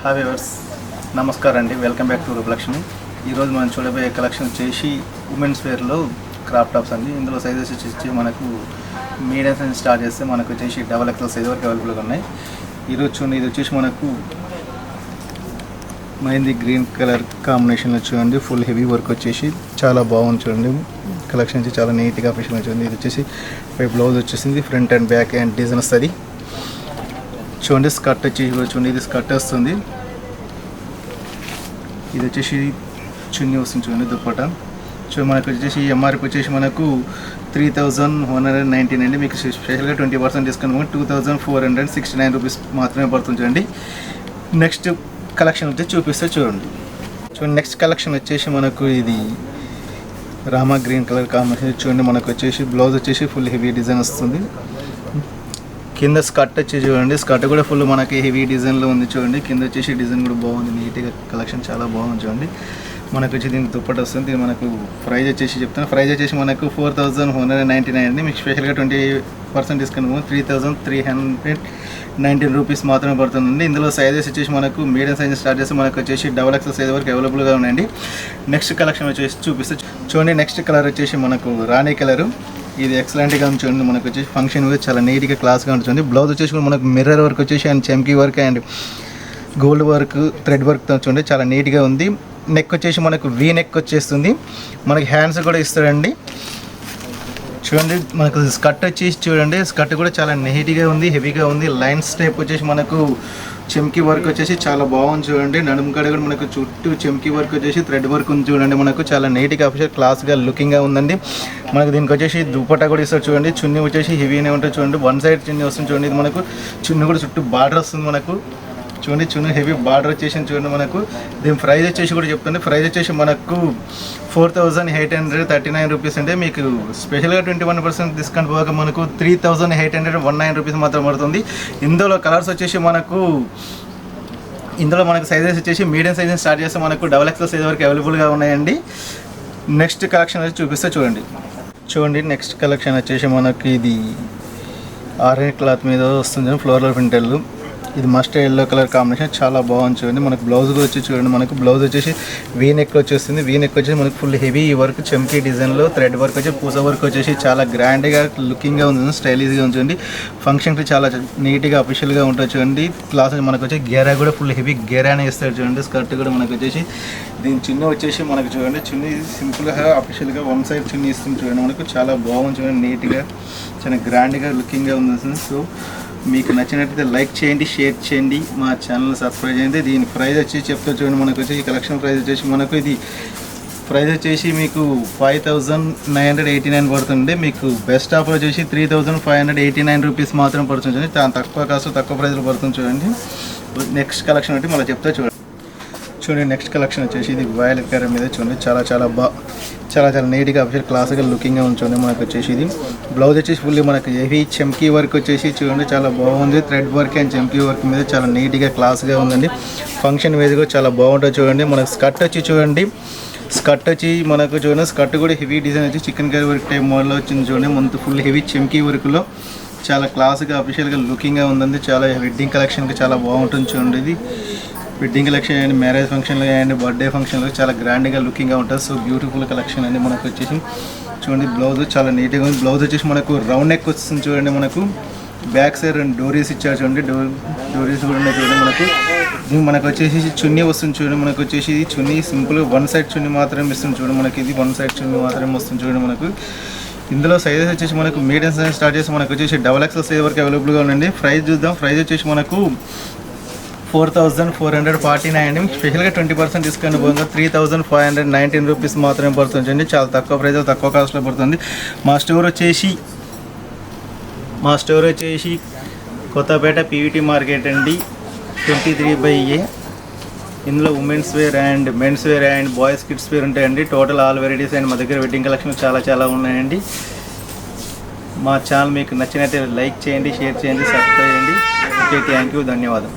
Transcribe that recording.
Hi viewers, నమస్కారం అండి. Welcome back to Rupalakshmi. ఈరోజు మనం చూడబోయే కలెక్షన్ వచ్చేసి ఉమెన్స్ వేర్లో క్రాప్ టాప్స్ అండి. ఇందులో సైజెస్ వచ్చేసి మనకు మీడియం సైజ్ స్టార్ట్ చేస్తే మనకు వచ్చేసి XXL సైజ్ వరకు అవైలబుల్గా ఉన్నాయి. ఈరోజు చూడండి, ఇది వచ్చేసి మనకు మెహందీ గ్రీన్ కలర్ కాంబినేషన్లో చూడండి. ఫుల్ హెవీ వర్క్ వచ్చేసి చాలా బాగుంది చూడండి. కలెక్షన్ వచ్చి చాలా నీట్గా అఫీషియల్ వచ్చింది. ఇది వచ్చేసి బ్లౌజ్ వచ్చేసింది, front and back and design వస్తుంది. చూడండి, స్కర్ట్ వచ్చి చూడండి, ఇది స్కర్ట్ వస్తుంది. ఇది వచ్చేసి చున్నీ వస్తుంది చూడండి, దుప్పట. మనకు వచ్చేసి ఎంఆర్పి వచ్చేసి మనకు 3119 అండి. మీకు స్పెషల్గా 20% డిస్కౌంట్ 2469 రూపీస్ మాత్రమే పడుతుంది చూడండి. నెక్స్ట్ కలెక్షన్ వచ్చి చూపిస్తే చూడండి. నెక్స్ట్ కలెక్షన్ వచ్చేసి మనకు ఇది రామా గ్రీన్ కలర్ కాంబినేషన్ చూడండి. మనకు వచ్చేసి బ్లౌజ్ వచ్చేసి ఫుల్ హెవీ డిజైన్ వస్తుంది. కింద స్కర్ట్ వచ్చి చూడండి, స్కర్ట్ కూడా ఫుల్ మనకి హెవీ డిజైన్లో ఉంది చూడండి. కింద వచ్చేసి డిజైన్ కూడా బాగుంది, నీట్గా కలెక్షన్ చాలా బాగుంది చూడండి. మనకు వచ్చి దీనికి దుప్పట వస్తుంది. దీని మనకు ప్రైజ్ వచ్చేసి చెప్తాను. ప్రైజ్ వచ్చేసి మనకు 4199 అండి. మీకు స్పెషల్గా 20% డిస్కౌంట్ 3319 రూపీస్ మాత్రమే పడుతుందండి. ఇందులో సైజెస్ వచ్చేసి మనకు మీడియం సైజ్ స్టార్ట్ చేస్తే మనకు వచ్చేసి XXL సైజ్ వరకు అవైలబుల్గా ఉన్నాయండి. నెక్స్ట్ కలెక్షన్ వచ్చేసి చూపిస్తే చూడండి. నెక్స్ట్ కలర్ వచ్చేసి మనకు రాణి కలరు. ఇది ఎక్సలెంట్గా చూడండి. మనకు వచ్చేసి ఫంక్షన్ చాలా నీట్గా క్లాస్గా ఉంటుంది. బ్లౌజ్ వచ్చేసి మనకు మిర్రర్ వర్క్ వచ్చేసి అండ్ చమ్కీ work and gold work thread వర్క్తో చూడండి, చాలా నీట్గా ఉంది. నెక్ వచ్చేసి మనకు వీ నెక్ వచ్చేస్తుంది. మనకి హ్యాండ్స్ కూడా ఇస్తాడండి చూడండి. మనకు స్కర్ట్ వచ్చేసి చూడండి, స్కర్ట్ కూడా చాలా నీట్గా ఉంది, హెవీగా ఉంది. లైన్స్ టైప్ వచ్చేసి మనకు చెమ్కీ వర్క్ వచ్చేసి చాలా బాగుంది చూడండి. నడుము కాడ కూడా మనకు చుట్టూ చెమ్కీ వర్క్ వచ్చేసి థ్రెడ్ వర్క్ ఉంది చూడండి. మనకు చాలా నీట్గా అఫీషియల్ క్లాస్గా లుకింగ్గా ఉందండి. మనకు దీనికి వచ్చేసి దుపట్టా కూడా ఇస్తారు చూడండి. చున్నీ వచ్చేసి హెవీనే ఉంటుంది చూడండి. వన్ సైడ్ చున్నీ వస్తుంది చూడండి. ఇది మనకు చున్నీ కూడా చుట్టూ బార్డర్ వస్తుంది మనకు చూడండి. చున్నీ హెవీ బార్డర్ వచ్చేసి చూడండి. మనకు దీని ప్రైస్ వచ్చేసి కూడా చెప్తుంది. ప్రైస్ వచ్చేసి మనకు 4839 రూపీస్ అంటే మీకు స్పెషల్గా 21% డిస్కౌంట్ పోక మనకు 3819 రూపీస్ మాత్రం పడుతుంది. ఇందులో కలర్స్ వచ్చేసి మనకు సైజెస్ వచ్చేసి మీడియం సైజ్ స్టార్ట్ చేస్తే మనకు XXL సైజ్ వరకు అవైలబుల్గా ఉన్నాయండి. నెక్స్ట్ కలెక్షన్ వచ్చి చూపిస్తే చూడండి. నెక్స్ట్ కలెక్షన్ వచ్చేసి మనకి ఇది ఆరెంజ్ క్లాత్ మీద వస్తుంది ఫ్లోరల్ ప్రింటర్లు. ఇది మస్టర్డ్ ఎల్లో కలర్ కాంబినేషన్ చాలా బాగుంది చూడండి. మనకు బ్లౌజ్ వచ్చి చూడండి. మనకు బ్లౌజ్ వచ్చేసి వీ నెక్ వచ్చేస్తుంది. వీ నెక్ వచ్చేసి మనకు ఫుల్ హెవీ వర్క్ చమ్కీ డిజైన్లో థ్రెడ్ వర్క్ వచ్చి పూస వర్క్ వచ్చేసి చాలా గ్రాండ్గా లుకింగ్గా ఉంది, స్టైలిష్గా ఉంది. ఫంక్షన్కి చాలా నీట్గా అఫీషియల్గా ఉంటుంది చూడండి. క్లాస్ మనకు వచ్చి గేరా కూడా ఫుల్ హెవీ గేరానే ఇస్తాడు చూడండి. స్కర్ట్ కూడా మనకు వచ్చేసి దీని చున్నీ వచ్చేసి మనకు చూడండి. చున్నీ సింపుల్గా అఫీషియల్గా వన్ సైడ్ చున్నీ ఇస్తుంది చూడండి. మనకు చాలా బాగుంది చూడండి, నీట్గా చాలా గ్రాండ్గా లుకింగ్గా ఉంది. సో మీకు నచ్చినట్లయితే లైక్ చేయండి, షేర్ చేయండి, మా ఛానల్ సబ్స్క్రైబ్ చేయండి. దీని ప్రైస్ వచ్చి చెప్తా చూడండి. మనకు వచ్చి ఈ కలెక్షన్ ప్రైస్ వచ్చేసి మనకు ఇది ప్రైస్ వచ్చేసి మీకు 5989 పడుతుంది. మీకు బెస్ట్ ఆఫర్ వచ్చేసి 3589 రూపీస్ మాత్రం పడుతుంది చూడండి. చాలా తక్కువ కాస్ట్ తక్కువ ప్రైస్లో పడుతుంది చూడండి. నెక్స్ట్ కలెక్షన్ అంటే మళ్ళీ చెప్తా చూడండి. నెక్స్ట్ కలెక్షన్ వచ్చేసి ఇది వైలెట్ కలర్ మీద చూడండి. చాలా నీట్గా అఫీషియల్ క్లాసికల్ లుకింగ్గా ఉంచండి. మనకు వచ్చేసి ఇది బ్లౌజ్ వచ్చేసి ఫుల్ మనకు హెవీ చమ్కీ వర్క్ వచ్చేసి చూడండి, చాలా బాగుంది. థ్రెడ్ వర్క్ అండ్ చమ్కీ వర్క్ మీద చాలా నీట్గా క్లాస్గా ఉందండి. ఫంక్షన్ వేజ్ కూడా చాలా బాగుంటుంది చూడండి. మనకు స్కర్ట్ వచ్చి చూడండి. స్కర్ట్ వచ్చి మనకు చూడండి, స్కర్ట్ కూడా హెవీ డిజైన్ వచ్చి చికెన్ కర్రీ వర్క్ టైప్ మోడల్లో వచ్చింది చూడండి. మనకు ఫుల్ హెవీ చమ్కీ వర్క్లో చాలా క్లాస్గా అఫీషియల్గా లుకింగ్గా ఉందండి. చాలా వెడ్డింగ్ కలెక్షన్కి చాలా బాగుంటుంది చూడండి. ఇది వెడ్డింగ్ కలెక్షన్ అండి, మ్యారేజ్ ఫంక్షన్లు అండ్ బర్త్డే ఫంక్షన్లు చాలా గ్రాండ్గా లుకింగ్గా ఉంటుంది. సో బ్యూటిఫుల్ కలెక్షన్ అండి. మనకు వచ్చేసి చూడండి, బ్లౌజ్ చాలా నీట్గా ఉంది. బ్లౌజ్ వచ్చేసి మనకు రౌండ్ నెక్ వస్తుంది చూడండి. మనకు బ్యాక్ సైడ్ రెండు డోరీస్ ఇచ్చారు చూడండి. డోరీస్ కూడా ఉన్నాయి చూడండి. మనకు వచ్చేసి చున్నీ వస్తుంది చూడండి. మనకు వచ్చేసి చున్నీ సింపుల్ వన్ సైడ్ చున్నీ మాత్రమే ఇస్తుంది చూడండి. మనకి ఇది వన్ సైడ్ చున్నీ మాత్రమే వస్తుంది చూడండి. మనకు ఇందులో సైజెస్ వచ్చేసి మనకు మీడియం సైజ్ స్టార్ట్ చేసి మనకు వచ్చేసి XXL సైజ్ వరకు అవైలబుల్గా ఉందండి. ప్రైస్ చూద్దాం. ప్రైస్ వచ్చేసి మనకు 4449 అండి. స్పెషల్గా 20% డిస్కౌంట్ పోగా 3519 రూపీస్ మాత్రమే పడుతుంది. చాలా తక్కువ ప్రైస్, తక్కువ కాస్ట్లో పడుతుంది. మా స్టోర్ వచ్చేసి కొత్తపేట పీవీటీ మార్కెట్ అండి, 23/A. ఇందులో women's wear and men's wear and boys kids wear ఉంటాయండి. టోటల్ ఆల్ వెరైటీస్ అండ్ మా దగ్గర వెడ్డింగ్ కలెక్షన్ చాలా ఉన్నాయండి. మా ఛానల్ మీకు నచ్చినట్లయితే లైక్ చేయండి, షేర్ చేయండి, సబ్స్క్రైబ్ చేయండి. ఓకే, థ్యాంక్ యూ, ధన్యవాదాలు.